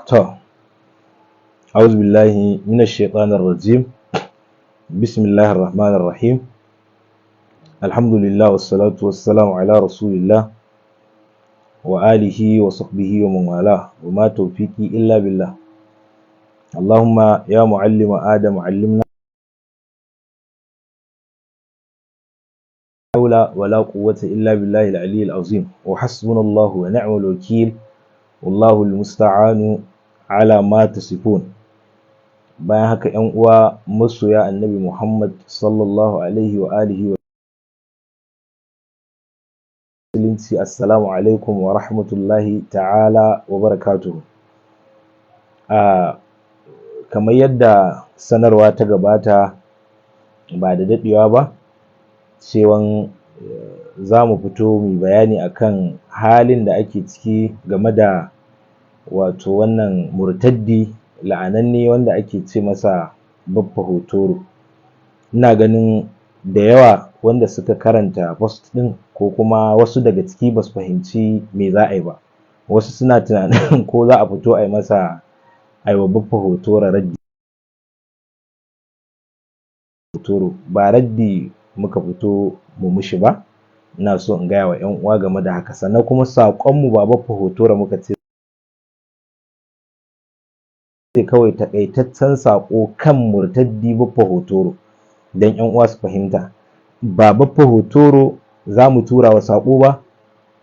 To, أعوذ بالله من الشيطان الرجيم. بسم الله الرحمن الرحيم. الحمد لله والصلاة والسلام على رسول الله وآله وصحبه ومن والاه وما توفيقي إلا بالله. اللهم يا معلم آدم علمنا حول ولا قوة إلا بالله العلي العظيم وحسبنا الله ونعم الوكيل والله المستعان على ما تصفون. Bayan haka ‘yan uwa masoya annabi Muhammad sallallahu alaihi wa alihi wa musulunci, assalamu alaikum wa rahmatullahi ta'ala wa barakatuhu. Kamar yadda sanarwa ta gabata ba da daɗewa ba, cewan za mu fito mu bayani akan halin da ake ciki game da wato wannan murtaddi la'ananne wanda ake ce masa Baffa Hotoro. Ina ganin da yawa wanda suka karanta post ɗin ko kuma wasu daga ciki ba su fahimci me za a yi ba. Wasu suna tunanin ko za a fito a yi masa wa Baffa Hotoro raddi. Ba raddi muka fito mu mishi ba, ina so in gaya wa 'yan uwa game da haka. Sannan kuma saƙonmu ba Baffa Hotoro muka ce kawai taƙaitaccen saƙo kan murtaddi Baffa Hotoro don 'yan uwa su fahimta. Ba Baffa Hotoro za mu tura wa saƙo ba,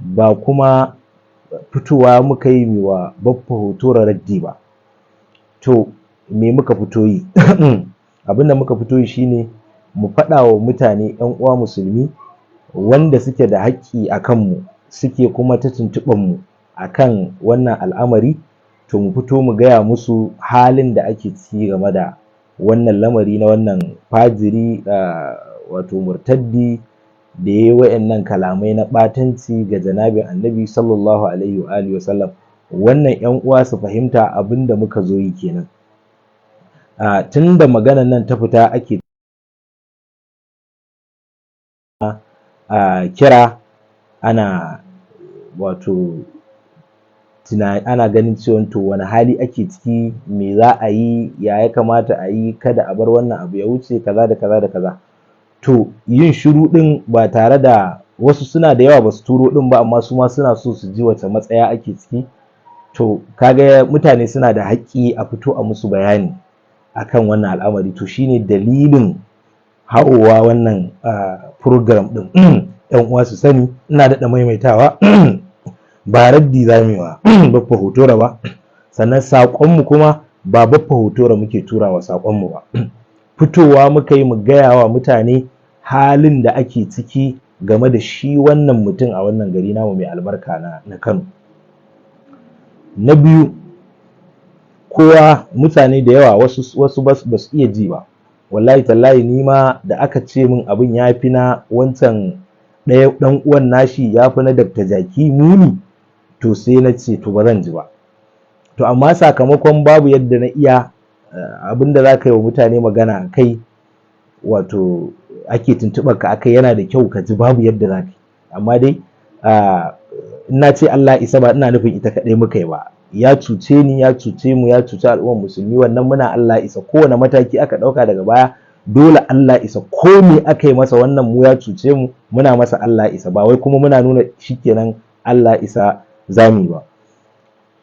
ba kuma fitowa muka yi wa Baffa Hotoro raddi ba. To me muka fito yi? Abin da muka fito yi shine mu faɗa wa mutane 'yan uwa musulmi wanda suke da haƙƙi a kanmu, suke kuma ta tuntuɓar mu akan wannan al'amari, to mu fito mu gaya musu halin da ake ciki game da wannan lamari na wannan fajiri wato murtaddi da ya yi wa'innan kalamai na ɓatanci ga janabin annabi sallallahu alaihi wa alihi wa sallam. Wannan 'yan uwa su fahimta abin da muka zo yi kenan. Tun da maganar nan ta fita ake kira ana wato ana ganin cewa to wani hali ake ciki, me za a yi, ya kamata a yi, kada a bar wannan abu ya wuce, kaza da kaza da kaza. To yin shiru ɗin ba tare da wasu suna da yawa ba su turo ɗin ba, amma su ma suna so su ji wace matsaya ake ciki. To kaga mutane suna da haƙƙi a fito a musu bayani akan wannan al'amari. To shine dalilin haɗowa wannan program ɗin. 'Yan uwa su sani, ina daɗa maimaitawa ba raddi za mu yi wa Baffa Hotoro ba, sannan saƙonmu kuma ba Baffa Hotoro muke turawa saƙonmu ba. Fitowa muka yi mu gaya wa mutane halin da ake ciki game da shi wannan mutum a wannan gari namu mai albarka na Kano. Na biyu, mutane da yawa wasu ba su iya ji ba. Wallahi tallahi ni ma da aka ce min abin ya fi na wancan ɗan uwan nashi, ya fi na Dr. Jaki muni, to sai na ce to ba zan ji ba. To amma sakamakon babu yadda na iya, abin da za ka yi wa mutane magana a kai, wato ake tuntuɓar ka akai, yana da kyau ka ji babu yadda za ka yi. Amma dai ina ce Allah isa ba ina nufin ita kaɗai muka yi ba. Ya cuce ni, ya cuce mu, ya cuci al'ummar musulmi, wannan muna Allah isa. Kowane mataki aka ɗauka daga baya dole Allah isa. Ko me aka yi masa wannan mu ya cuce mu, muna masa Allah isa. Ba wai kuma muna nuna shikenan Allah isa za mu yi ba.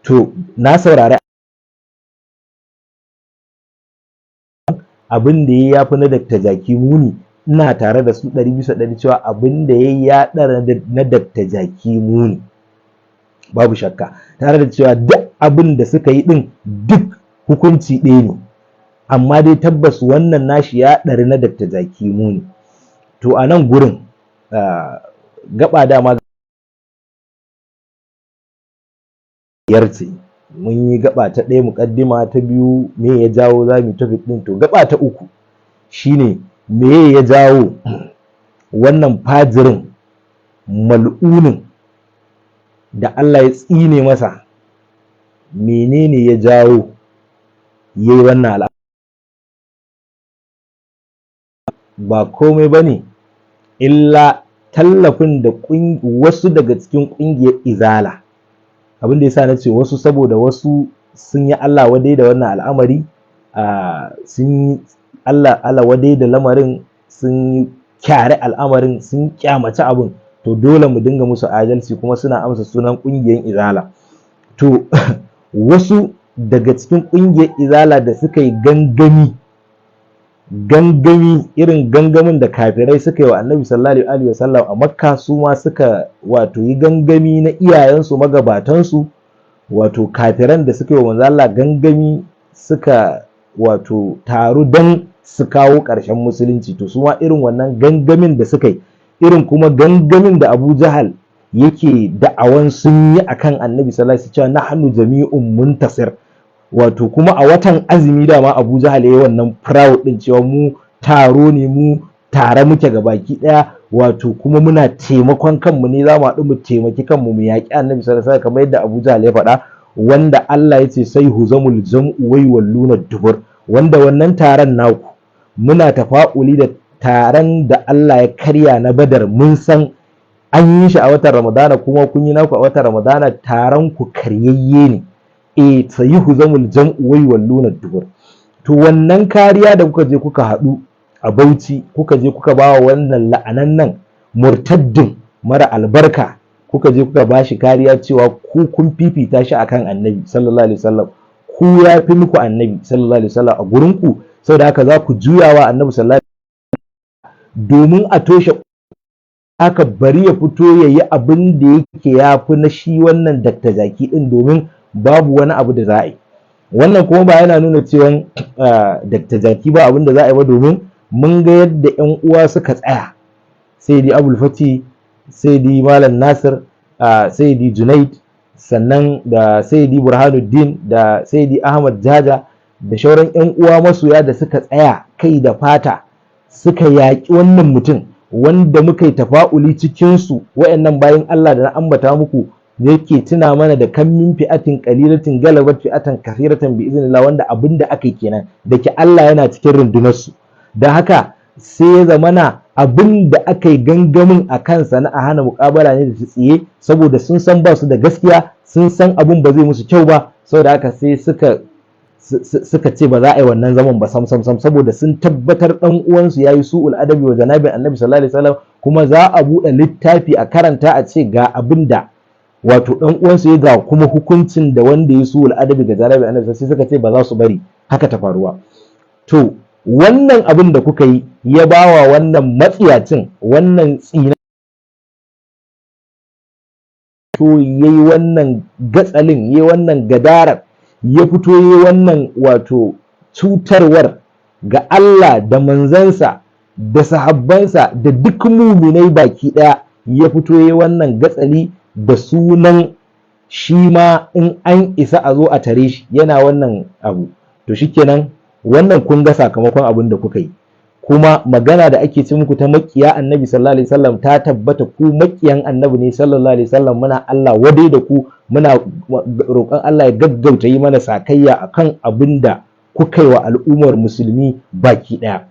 To na saurari abin da ya fi na Dr. Jaki muni, ina tare da su 100% cewa abin da ya ɗara na Dr. Jaki muni, babu shakka, tare da cewa duk abin da suka yi ɗin duk hukunci ɗaya ne, amma dai tabbas wannan nashi ya ɗari na Dr. Jaki muni. To a nan gurin gaba dama yarce, mun yi gaba ta ɗaya muƙaddima, ta biyu me ya jawo za mu tafi ɗin. To gaba ta uku shine me ya jawo wannan fajirin mal'unin da Allah ya tsine masa, menene ya jawo yayi wannan al'amari? Ba komai bane illa tallafin da wasu daga cikin ƙungiyar Izala. Abin da yasa na ce wasu, saboda wasu sun yi Allah wadai da wannan al'amari, sun yi Allah wadai da lamarin, sun kyare al'amarin, sun kyamaci abin, to dole mu dinga musu adalci, kuma suna amsa sunan ƙungiyar izala. To wasu daga cikin ƙungiyar izala da suka yi gangami irin gangamin da kafirai suka yi wa annabi sallallahu alaihi wasallam a makka, su ma suka wato yi gangami na iyayensu magabatansu, wato kafiran da suka yi wa manzo Allah gangami suka wato taru don su kawo ƙarshen musulunci, to su ma irin wannan gangamin da suka yi, irin kuma gangamin da Abu Jahal yake da'awan sun yi akan annabi sallallahu alaihi wasallam, nahnu jami'un muntasir, wato kuma a watan azumi dama Abu Jahal yayi wannan proud din cewa mu taro ne, mu tare muke gabaki daya, wato kuma muna taimakon kanmu ne, za mu haɗu mu taimaki kanmu mu yaƙi annabi sallallahu alaihi wasallam, kamar yadda Abu Jahal ya faɗa, wanda Allah ya ce sai huzamul jam'u wai walluna dubur, wanda wannan taron naku muna tafa'uli da taron da Allah ya karya na Badar, mun san an yi shi a watan Ramadana, kuma kun yi naku a watan Ramadana, taron ku karyayye ne, sayyihu zamul jam'u wai walluna dubur. To wannan kariya da kuka je kuka haɗu a Bauchi, kuka je kuka bawa wannan la'anannan murtaddin mara albarka, kuka je kuka bashi kariya cewa ku kun fifita shi akan annabi sallallahu alaihi wasallam, ku ya fi muku annabi sallallahu alaihi wasallam a gurin ku, saboda haka za ku juyawa annabi sallallahu alaihi wasallam domin a toshe haka, bari ya fito ya yi abin da yake ya fi na shi wannan Dr. Jaki din, domin babu wani abu da za a yi. Wannan kuma ba yana nuna cewa Dr. Jaki ba abin da za a yi ba, domin mun ga yadda 'yan uwa suka tsaya, sai di Abul Fati, sai di Malam Nasir, sai di Junaid, sannan da sai di Burhanuddin, da sai di Ahmad Jaja, da shauran 'yan uwa masoya da suka tsaya kai da fata suka yaƙi wannan mutum, wanda muka yi tafa'uli cikinsu, wa'annan bayan Allah da na ambata muku, yake tuna mana da kan min fi'atin qalilatin galabat fi'atan kathiratan bi iznillah, wanda abinda aka yi kenan, da ke Allah yana cikin rundunarsu. Da haka sai ya zamana abin da aka yi gangamin a kansa na a hana muƙabala ne da tsiye, saboda sun san ba su da gaskiya, sun san abin ba zai musu kyau ba, saboda haka sai suka ce ba za a yi wannan zaman ba sam, saboda sun tabbatar dan uwansu yayi su'ul adabi wa janabin annabi sallallahu alaihi wasallam, kuma za a buɗe littafi a karanta a ce ga abin da wato dan uwansu ya ga kuma hukuncin da wanda ya su'ul adabi ga janabin annabi, sai suka ce ba za su bari haka ta faruwa. To wannan abin da kuka yi ya bawa wannan matsiyacin, wannan tsina, to yayi wannan gatsalin, yayi wannan gadarar, ya fito yayi wannan wato cutarwar ga Allah da manzansa da sahabbansa da duk muminai baki daya, ya fito yayi wannan gatsali da sunan shi ma in an isa a zo a tare shi yana wannan abu. To shikenan, wannan kun ga sakamakon abin da kuka yi, kuma magana da ake ce muku ta makiya annabi sallallahu alaihi wasallam ta tabbata, ku makiyan annabi ne sallallahu alaihi wasallam. Muna Allah wadai da ku, muna roƙon Allah ya gaggauta yi mana sakayya akan abin da kuka yi wa al'ummar musulmi baki daya.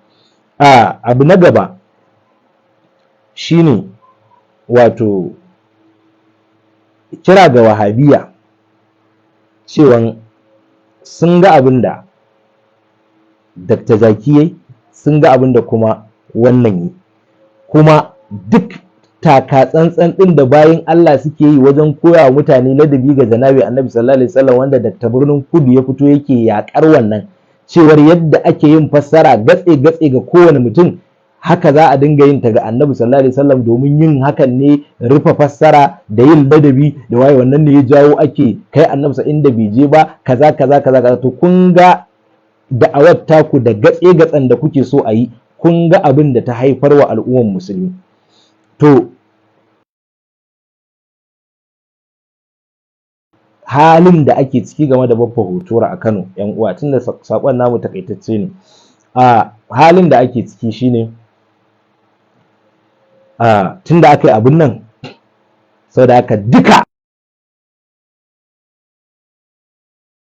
Abu na gaba shine wato kira ga wahabiya cewa sun ga abin da Dr. Jaki yayi, sun ga abin da kuma wannan yi, kuma duk taka tsantsan din da bayin Allah suke yi wajen koya wa mutane ladabi ga janabi annabi sallallahu alaihi wasallam, wanda Dr. Birnin Kudu ya fito yake yakar wannan, cewar yadda ake yin fassara gatse ga kowane mutum, haka za a dinga yin ta ga annabi sallallahu alaihi wasallam, domin yin hakan ne rufe fassara da yin ladabi da waye, wannan ne ya jawo ake kai annabi sa inda bai je ba, kaza. To kun ga da'awar taku da gatsen da kuke so a yi, kun ga abin da ta haifar wa al'ummar musulmi. To halin da ake ciki game da Baffa Hotoro a Kano, yan uwa, tunda sakon namu takaitacce ne, halin da ake ciki shine tunda aka yi abin nan, saboda haka duka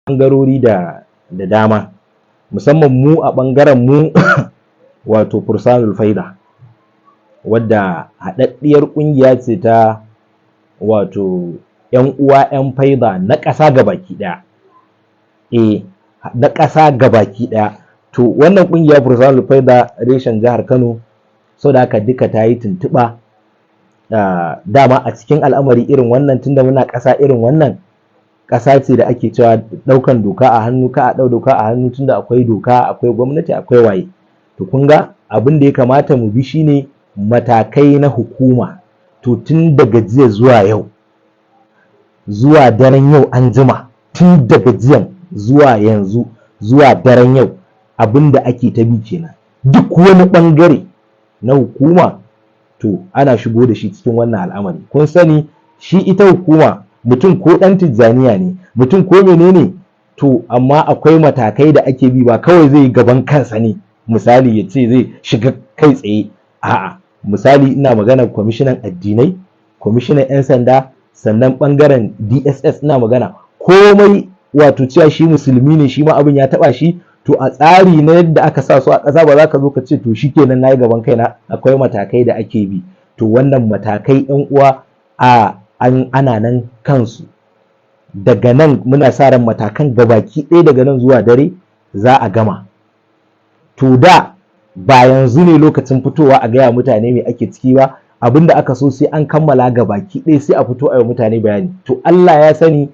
ɓangarori da dama, musamman mu a ɓangaren mu wato Fursanul Faida, wadda haɗaɗɗiyar ƙungiya ce ta wato 'yan uwa 'yan faida na ƙasa gabaki ɗaya, na ƙasa gabaki ɗaya. To wannan ƙungiya Fursanul Faida reshen jihar Kano, saboda haka duka ta yi tuntuɓa, dama a cikin al'amari irin wannan, tunda muna ƙasa irin wannan, ƙasa ce da ake cewa ɗaukan doka a hannu, ka a ɗau doka a hannu, tunda akwai doka, akwai gwamnati, akwai waye. To kun ga abin da ya kamata mu bi shine matakai na hukuma. To tun daga jiya zuwa yau, zuwa daren yau an jima, tun daga jiyan zuwa yanzu zuwa daren yau, abin da ake ta bi kenan. Duk wani ɓangare na hukuma to ana shigo da shi cikin wannan al'amari. Kun sani shi ita hukuma, mutum ko ɗan Tijjaniya ne, mutum ko menene, to amma akwai matakai da ake bi, ba kawai zai yi gaban kansa ne misali ya ce zai shiga kai tsaye, a'a. Misali ina magana kwamishinan addinai, kwamishinan 'yan sanda, sannan ɓangaren DSS ina magana, komai wato cewa shi musulmi ne, shi ma abin ya taɓa shi, to a tsari na yadda aka sa su a ƙasa ba za ka zo ka ce to shikenan na yi gaban kaina, akwai matakai da ake bi. To wannan matakai 'yan uwa ana nan kansu. Daga nan muna sa ran matakan gabaki ɗaya daga nan zuwa dare za a gama. To da ba yanzu ne lokacin fitowa a gaya mutane me ake ciki ba, abinda aka so sai an kammala gabaki ɗaya sai a fito a yi mutane bayani. To Allah ya sani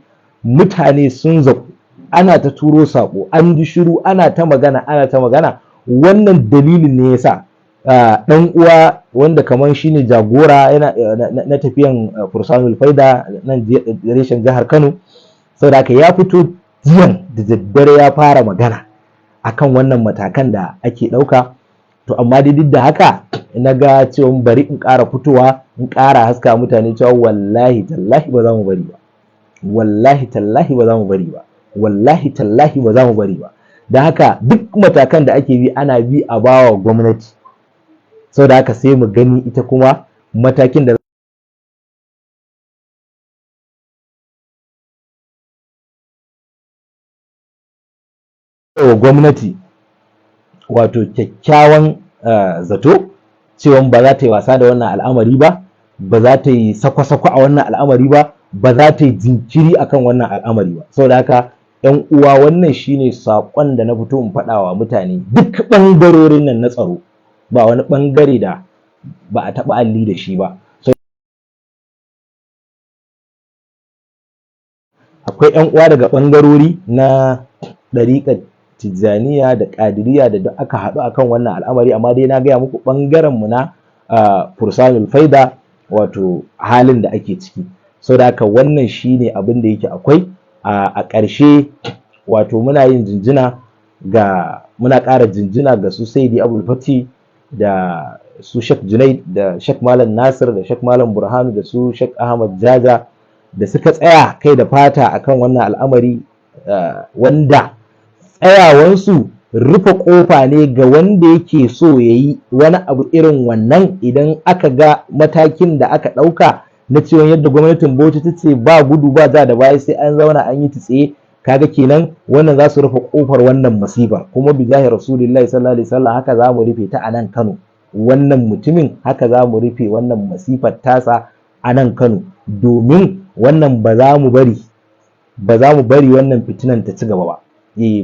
mutane sun zaku, ana ta turo saƙo, an ji shiru, ana ta magana. Wannan dalilin ne yasa ɗan uwa wanda kaman shine jagora yana na tafiyan Fursanul Faida nan reshen jihar Kano, saboda haka ya fito jiyan da daddare ya fara magana akan wannan matakan da ake ɗauka. To amma dai duk da haka na ga cewa bari in ƙara fitowa, in ƙara haska mutane cewa wallahi tallahi ba za mu bari ba, wallahi tallahi ba za mu bari ba, wallahi tallahi ba za mu bari ba. Da haka duk matakan da ake bi ana bi a bawa gwamnati, saboda haka sai mu gani ita kuma matakin da gwamnati wato kyakkyawan zato cewa ba za ta yi wasa da wannan al'amari ba, ba za ta yi sako-sako a wannan al'amari ba, ba za ta yi jinkiri akan wannan al'amari ba. Saboda haka 'yan uwa, wannan shine saƙon da na fito in faɗa wa mutane, duk ɓangarorin nan na tsaro, ba wani ɓangare da ba a taɓa alli da shi ba. Akwai 'yan uwa daga ɓangarori na ɗariƙar Tijjaniya da Ƙadiriya da duk aka haɗu akan wannan al'amari, amma dai na gaya muku ɓangaren mu na Fursanul Faida wato halin da ake ciki. Saboda haka wannan shine abin da yake akwai. A ƙarshe wato muna ƙara jinjina ga su Saidi Abul Fati da su Sheikh Junaid da Sheikh Malam Nasir da Sheikh Malam Burhanu da su Sheikh Ahmad Jaja da suka tsaya kai da fata akan wannan al'amari, wanda tsayawansu rufe ƙofa ne ga wanda yake so ya yi wani abu irin wannan. Idan aka ga matakin da aka ɗauka na cewa yadda gwamnatin Bauchi ta ce ba gudu ba ja da baya, sai an zauna an yi tsaye, kaga kenan wannan za su rufe ƙofar wannan masifar. Kuma bijahi Rasulillahi sallallahu alaihi wasallam haka za mu rufe ta a nan Kano. Wannan mutumin haka za mu rufe wannan masifar tasa a nan Kano, domin wannan ba za mu bari wannan fitinan ta ci gaba ba.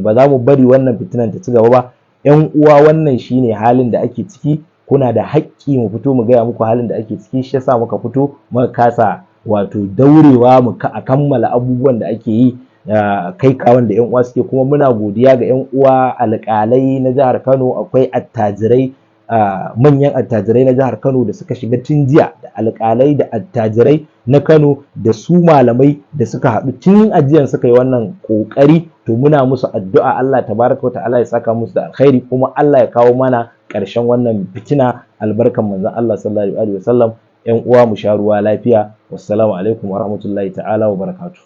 Ba za mu bari wannan fitinan ta ci gaba ba. 'Yan uwa, wannan shine halin da ake ciki. Kuna da haƙƙi mu fito mu gaya muku halin da ake ciki, shi yasa muka fito muka kasa wato daurewa a kammala abubuwan da ake yi, kai kawon da 'yan uwa suke. Kuma muna godiya ga 'yan uwa alƙalai na jihar Kano. Akwai attajirai, manyan attajirai na jihar Kano da suka shiga tun jiya, da alƙalai da attajirai na Kano da su malamai da suka haɗu tun ajiyan suka yi wannan ƙoƙari. To muna musu addu'a, Allah tabaraka wa ta'ala ya saka musu da alkhairi, kuma Allah ya kawo mana ƙarshen wannan fitina albarkan manzon Allah sallallahu alaihi wasallam. 'Yan uwa, mu sha ruwa lafiya. Wassalamu alaikum wa rahmatullahi ta'ala wa barakatuh.